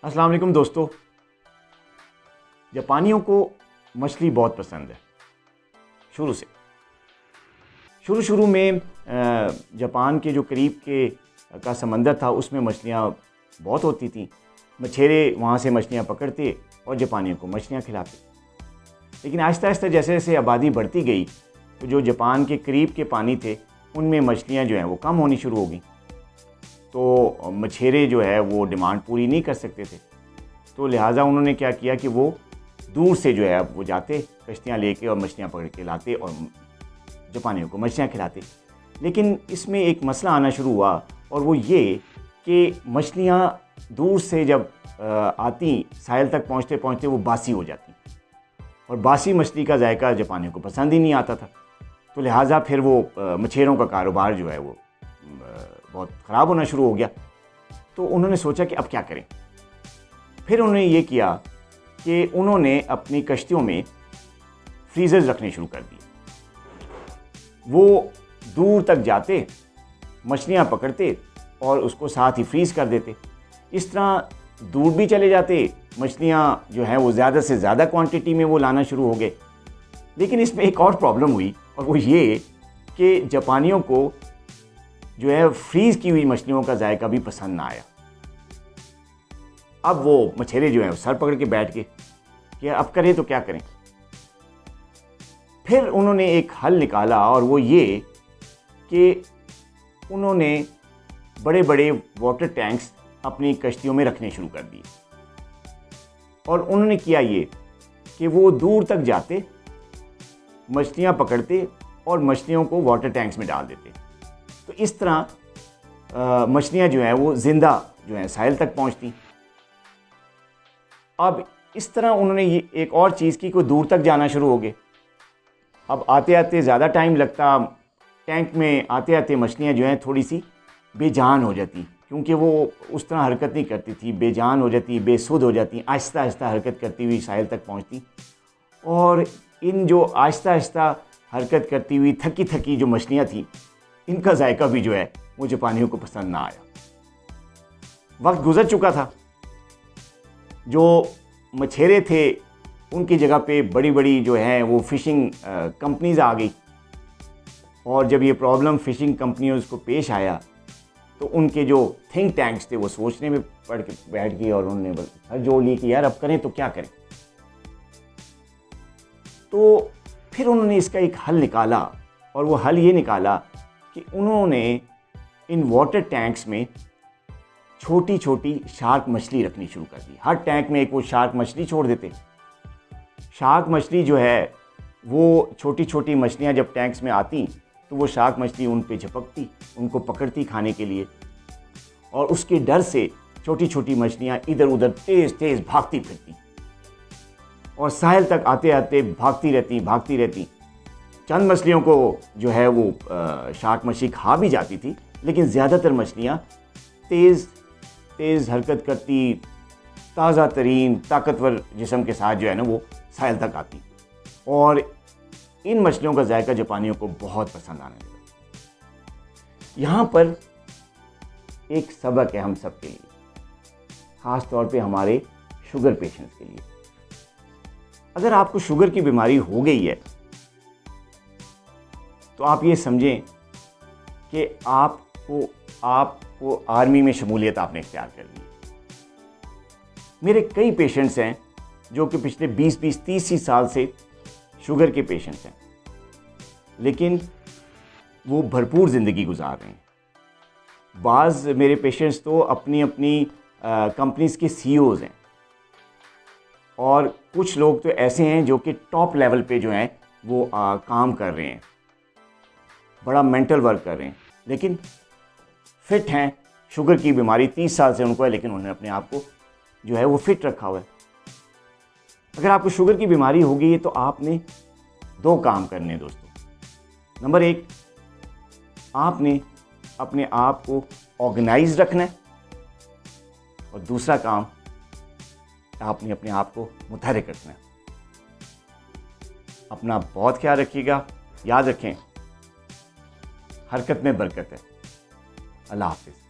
अस्सलाम वालेकुम दोस्तों। जापानियों को मछली बहुत पसंद है शुरू से। शुरू में जापान के जो करीब का समंदर था उसमें मछलियाँ बहुत होती थीं। मछेरे वहाँ से मछलियाँ पकड़ते और जापानियों को मछलियाँ खिलाते। लेकिन आहिस्ता आहिस्ता जैसे जैसे आबादी बढ़ती गई तो जो जापान के करीब के पानी थे उनमें मछलियाँ जो हैं वो कम होनी शुरू हो गई। तो मछेरे जो है वो डिमांड पूरी नहीं कर सकते थे, तो लिहाजा उन्होंने क्या किया कि वो दूर से जो है वो जाते कश्तियाँ लेके और मछलियाँ पकड़ के लाते और जापानियों को मछलियाँ खिलाते। लेकिन इसमें एक मसला आना शुरू हुआ और वो ये कि मछलियाँ दूर से जब आती साहिल तक पहुँचते पहुँचते वो बासी हो जाती और बासी मछली का जायका जापानियों को पसंद ही नहीं आता था। तो लिहाजा फिर वो मछेरों का कारोबार जो है वो बहुत ख़राब होना शुरू हो गया। तो उन्होंने सोचा कि अब क्या करें। फिर उन्होंने ये किया कि उन्होंने अपनी कश्तियों में फ्रीज़र्स रखने शुरू कर दिए। वो दूर तक जाते, मछलियाँ पकड़ते और उसको साथ ही फ्रीज़ कर देते। इस तरह दूर भी चले जाते, मछलियाँ जो हैं वो ज़्यादा से ज़्यादा क्वांटिटी में वो लाना शुरू हो गए। लेकिन इसमें एक और प्रॉब्लम हुई और वो ये कि जापानियों को जो है फ्रीज़ की हुई मछलियों का जायका भी पसंद ना आया। अब वो मछेरे जो हैं सर पकड़ के बैठ गए कि अब करें तो क्या करें। फिर उन्होंने एक हल निकाला और वो ये कि उन्होंने बड़े बड़े वाटर टैंक्स अपनी कश्तियों में रखने शुरू कर दिए। और उन्होंने किया ये कि वो दूर तक जाते, मछलियाँ पकड़ते और मछलियों को वाटर टैंक्स में डाल देते। तो इस तरह मछलियाँ जो हैं वो ज़िंदा जो हैं साहिल तक पहुँचती। अब इस तरह उन्होंने ये एक और चीज़ की, कोई दूर तक जाना शुरू हो गए। अब आते आते ज़्यादा टाइम लगता, टैंक में आते आते मछलियाँ जो हैं थोड़ी सी बेजान हो जाती, क्योंकि वो उस तरह हरकत नहीं करती थी, बेजान हो जाती, बेसुध हो जाती, आहिस्ता आहिस्ता हरकत करती हुई साहिल तक पहुँचती। और इन जो आहिस्ता आहिस्ता हरकत करती हुई थकी थकी जो मछलियाँ थी, इनका जायका भी जो है वो जापानियों को पसंद ना आया। वक्त गुजर चुका था, जो मछेरे थे उनकी जगह पे बड़ी बड़ी जो है वो फ़िशिंग कंपनीज़ आ गई। और जब ये प्रॉब्लम फ़िशिंग कंपनियों को पेश आया तो उनके जो थिंक टैंक्स थे वो सोचने में पड़ के बैठ गए और उन्होंने हर जोड़ ली कि यार अब करें तो क्या करें। तो फिर उन्होंने इसका एक हल निकाला और वो हल ये निकाला कि उन्होंने इन वाटर टैंक्स में छोटी छोटी शार्क मछली रखनी शुरू कर दी। हर टैंक में एक वो शार्क मछली छोड़ देते। शार्क मछली जो है वो छोटी छोटी मछलियाँ जब टैंक्स में आती तो वो शार्क मछली उन पे झपकती, उनको पकड़ती खाने के लिए। और उसके डर से छोटी छोटी मछलियाँ इधर उधर तेज़ तेज़ भागती फिरती और साहिल तक आते आते भागती रहती। चंद मछलियों को जो है वो शार्क मछली खा भी जाती थी, लेकिन ज़्यादातर मछलियाँ तेज़ तेज़ हरकत करती, ताज़ा तरीन ताकतवर जिस्म के साथ जो है ना वो साहिल तक आती। और इन मछलियों का जायका जापानियों को बहुत पसंद आने लगा। यहाँ पर एक सबक है हम सब के लिए, ख़ास तौर पे हमारे शुगर पेशेंट्स के लिए। अगर आपको शुगर की बीमारी हो गई है तो आप ये समझें कि आपको आर्मी में शमूलियत आपने इख्तियार कर ली। मेरे कई पेशेंट्स हैं जो कि पिछले 20-30 साल से शुगर के पेशेंट्स हैं, लेकिन वो भरपूर ज़िंदगी गुजार रहे हैं। बाज़ मेरे पेशेंट्स तो अपनी कंपनीज़ के CEOs हैं और कुछ लोग तो ऐसे हैं जो कि टॉप लेवल पे जो हैं वो काम कर रहे हैं, बड़ा मेंटल वर्क कर रहे हैं, लेकिन फिट हैं। शुगर की बीमारी 30 साल से उनको है, लेकिन उन्होंने अपने आप को जो है वो फिट रखा हुआ है। अगर आपको शुगर की बीमारी हो गई है तो आपने 2 काम करने हैं दोस्तों। नंबर 1, आपने अपने आप को ऑर्गेनाइज रखना है और दूसरा काम आपने अपने आप को मुतहरिक रखना है। अपना बहुत ख्याल रखिएगा। याद रखें, हरकत में बरकत है। अल्लाह हाफिज़।